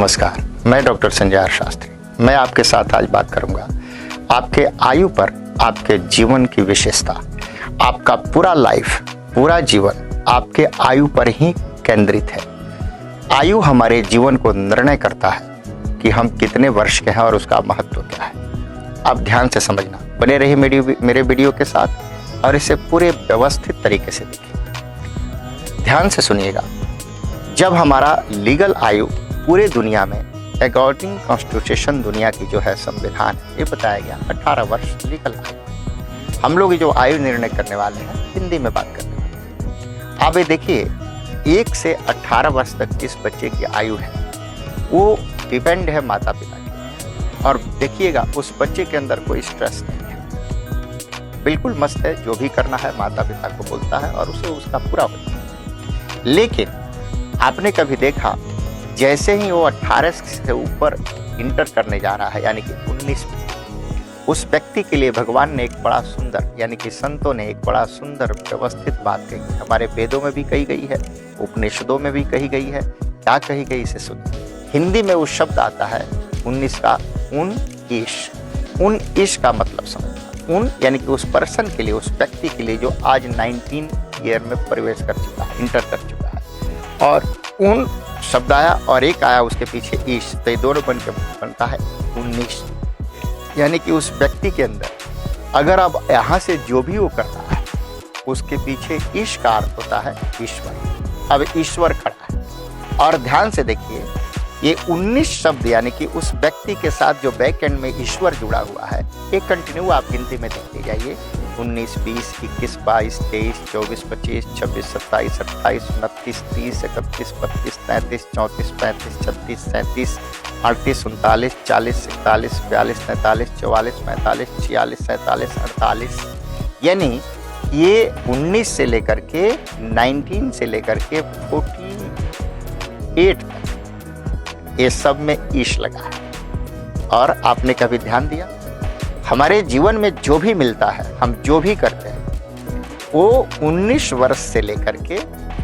नमस्कार, मैं doctor Sanjay are Shastri. मैं आपके साथ आज बात करूंगा आपके आयु पर आपके जीवन की विशेषता। आपका पूरा लाइफ, पूरा जीवन आपके आयु पर ही केंद्रित है। आयु हमारे जीवन को निर्णय करता है कि हम कितने वर्ष के हैं और उसका महत्व क्या है। आप ध्यान से समझना, बने रहिए मेरे वीडियो के साथ और इसे पूरे व्यवस्थित तरीके से देखिए। ध्यान से सुनिएगा। जब हमारा लीगल आयु पूरे दुनिया में अकॉर्डिंग कॉन्स्टिट्यूशन, दुनिया की जो है संविधान, ये बताया गया 18 वर्ष लीगल आयु। हम लोग जो आयु निर्णय करने वाले हैं हिंदी में बात करने वाले हैं। आप ये देखिए, 1 से 18 वर्ष तक जिस बच्चे की आयु है वो डिपेंड है माता पिता की। और देखिएगा, उस बच्चे के अंदर कोई स्ट्रेस नहीं है, बिल्कुल मस्त है, जो भी करना है माता पिता को बोलता है और उसे उसका पूरा होता है। लेकिन आपने कभी देखा, जैसे ही वो 18 से ऊपर इंटर करने जा रहा है, यानी कि 19 में, उस व्यक्ति के लिए भगवान ने एक बड़ा सुंदर, यानी कि संतों ने एक बड़ा सुंदर व्यवस्थित बात कही है। हमारे वेदों में भी कही गई है, उपनिषदों में भी कही गई है। क्या कही गई इसे सुनिए। हिंदी में वो शब्द आता है 19 का, उन ईश का मतलब समझना। उन यानी कि उस पर्सन के लिए, उस व्यक्ति के लिए जो आज 19 ईयर में प्रवेश कर चुका है, इंटर कर चुका है। और उन शब्द आया और एक आया उसके पीछे ईश, तो ये दोनों बनता है 19। यानी कि उस व्यक्ति के अंदर अगर अब यहाँ से जो भी वो कर रहा है उसके पीछे ईश का अर्थ होता है ईश्वर। अब ईश्वर खड़ा है और ध्यान से देखिए, ये 19 शब्द यानी कि उस व्यक्ति के साथ जो बैक एंड में ईश्वर जुड़ा हुआ है, ये कंटिन्यू आप गिनती में देखते जाइए। 19, 20, 21, 22, 23, 24, 25, 26, 27, 28, 29, 30, 31, 32, 33, 34, 35, 36, 37, 38, 39, 40, 41, 42, 43, 44, 45, 46, 47, 48। यानी ये 19 से लेकर के 19 से लेकर के 48 तक, ये सब में ईश लगा है। और आपने कभी ध्यान दिया, हमारे जीवन में जो भी मिलता है, हम जो भी करते हैं, वो 19 वर्ष से लेकर के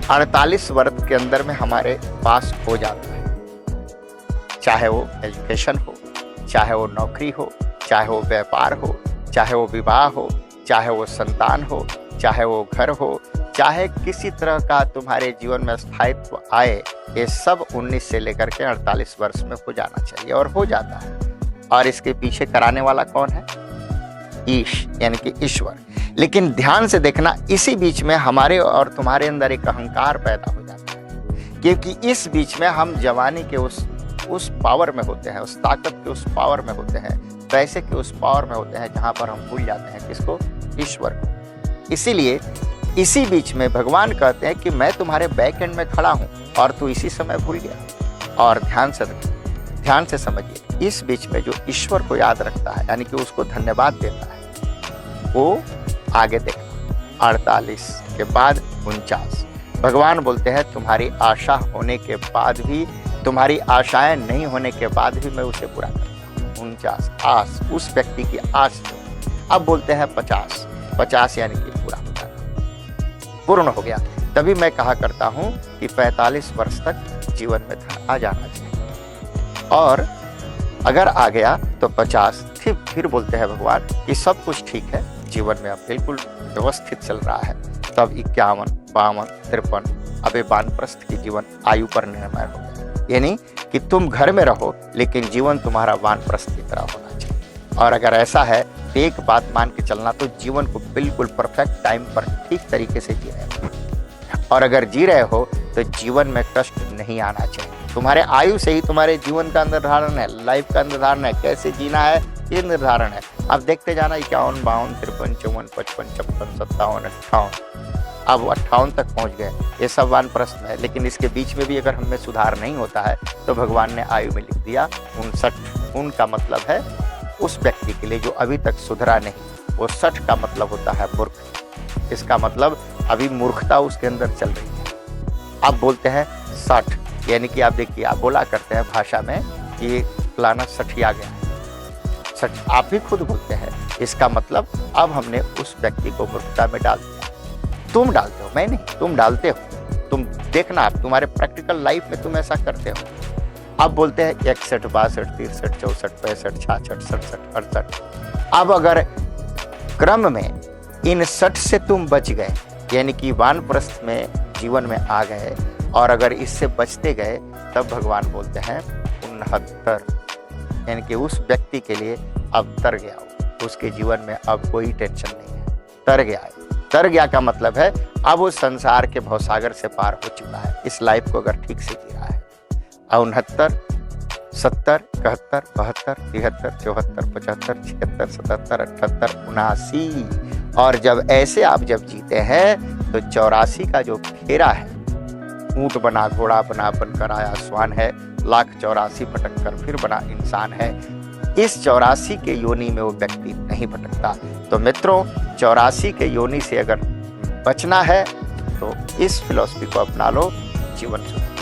48 वर्ष के अंदर में हमारे पास हो जाता है। चाहे वो एजुकेशन हो, चाहे वो नौकरी हो, चाहे वो व्यापार हो, चाहे वो विवाह हो, चाहे वो संतान हो, चाहे वो घर हो, चाहे किसी तरह का तुम्हारे जीवन में स्थायित्व आए, ये सब 19 से लेकर के 48 वर्ष में हो जाना चाहिए और हो जाता है। और इसके पीछे कराने वाला कौन है? ईश, यानी कि ईश्वर। लेकिन ध्यान से देखना, इसी बीच में हमारे और तुम्हारे अंदर एक अहंकार पैदा हो जाता है, क्योंकि इस बीच में हम जवानी के उस पावर में होते हैं, उस ताकत के उस पावर में होते हैं, पैसे के उस पावर में होते हैं, जहां पर हम भूल जाते हैं किसको? ईश्वर को। इसीलिए इसी बीच में भगवान कहते हैं कि मैं तुम्हारे बैक एंड में खड़ा हूं और तू इसी समय भूल गया। और ध्यान से समझिए, इस बीच में जो ईश्वर को याद रखता है, यानी कि उसको धन्यवाद देता है, वो आगे देखना 48 के बाद 49। भगवान बोलते हैं तुम्हारी आशा होने के बाद भी, तुम्हारी आशाएं नहीं होने के बाद भी मैं उसे पूरा करता हूँ। 49 आस, उस व्यक्ति की आस जो। अब बोलते हैं 50 यानी कि पूरा हो जाता, पूर्ण हो गया। तभी मैं कहा करता हूँ कि 45 वर्ष तक जीवन में आ जाना चाहिए। और अगर आ गया तो 50, फिर बोलते हैं भगवान कि सब कुछ ठीक है, जीवन में अब बिल्कुल व्यवस्थित चल रहा है। तब 51, 52, 53, अब ये वानप्रस्थ की जीवन आयु पर निर्णय हो गया। यानी कि तुम घर में रहो लेकिन जीवन तुम्हारा वानप्रस्थ की तरह होना चाहिए। और अगर ऐसा है तो एक बात मान के चलना, तो जीवन को बिल्कुल परफेक्ट टाइम पर ठीक तरीके से जी रहे हो। और अगर जी रहे हो तो जीवन में कष्ट नहीं आना चाहिए। तुम्हारे आयु से ही तुम्हारे जीवन का निर्धारण है, लाइफ का निर्धारण है, कैसे जीना है ये निर्धारण है। अब देखते जाना 51, 52, 53, 54, 55, 56, 57, 58, अब 58 तक पहुंच गए। ये सब वानप्रस्थ में है। लेकिन इसके बीच में भी अगर हमें सुधार नहीं होता है तो भगवान ने आयु में लिख दिया 59। उनका मतलब है उस व्यक्ति के लिए जो अभी तक सुधरा नहीं। वो 60 का मतलब होता है मूर्ख। इसका मतलब अभी मूर्खता उसके अंदर चल रही है। अब बोलते हैं 60, यानी कि आप देखिए, आप बोला करते हैं भाषा में कि फलाना 60 आ गया है। 60 आप भी खुद बोलते हैं। इसका मतलब अब हमने उस व्यक्ति को मूर्खता में डाल दिया। तुम डालते हो, मैं नहीं, तुम डालते हो। तुम देखना, आप तुम्हारे प्रैक्टिकल लाइफ में तुम ऐसा करते हो। अब बोलते हैं 61, 62, 63, 64, 65, 66, 67, 68। अब अगर क्रम में इन 60 से तुम बच गए, यानी कि वानप्रस्थ में जीवन में आ गए, और अगर इससे बचते गए, तब भगवान बोलते हैं 69, यानी कि उस व्यक्ति के लिए अब तर गया हो, उसके जीवन में अब कोई टेंशन नहीं है, तर गया है। तर गया का मतलब है अब वो संसार के भवसागर से पार हो चुका है, इस लाइफ को अगर ठीक से जी रहा है। 69, 70, 71, 72, 73, 74, 75, 76, 77, 78, 79। और जब ऐसे आप जब जीते हैं तो 84 का जो फेरा है, ऊंट बना, घोड़ा बना, बनकर आया श्वान है, लाख 84 भटक कर फिर बना इंसान है, इस 84 के योनि में वो व्यक्ति नहीं भटकता। तो मित्रों, 84 के योनि से अगर बचना है तो इस फिलॉसफी को अपना लो, जीवन सुधारो।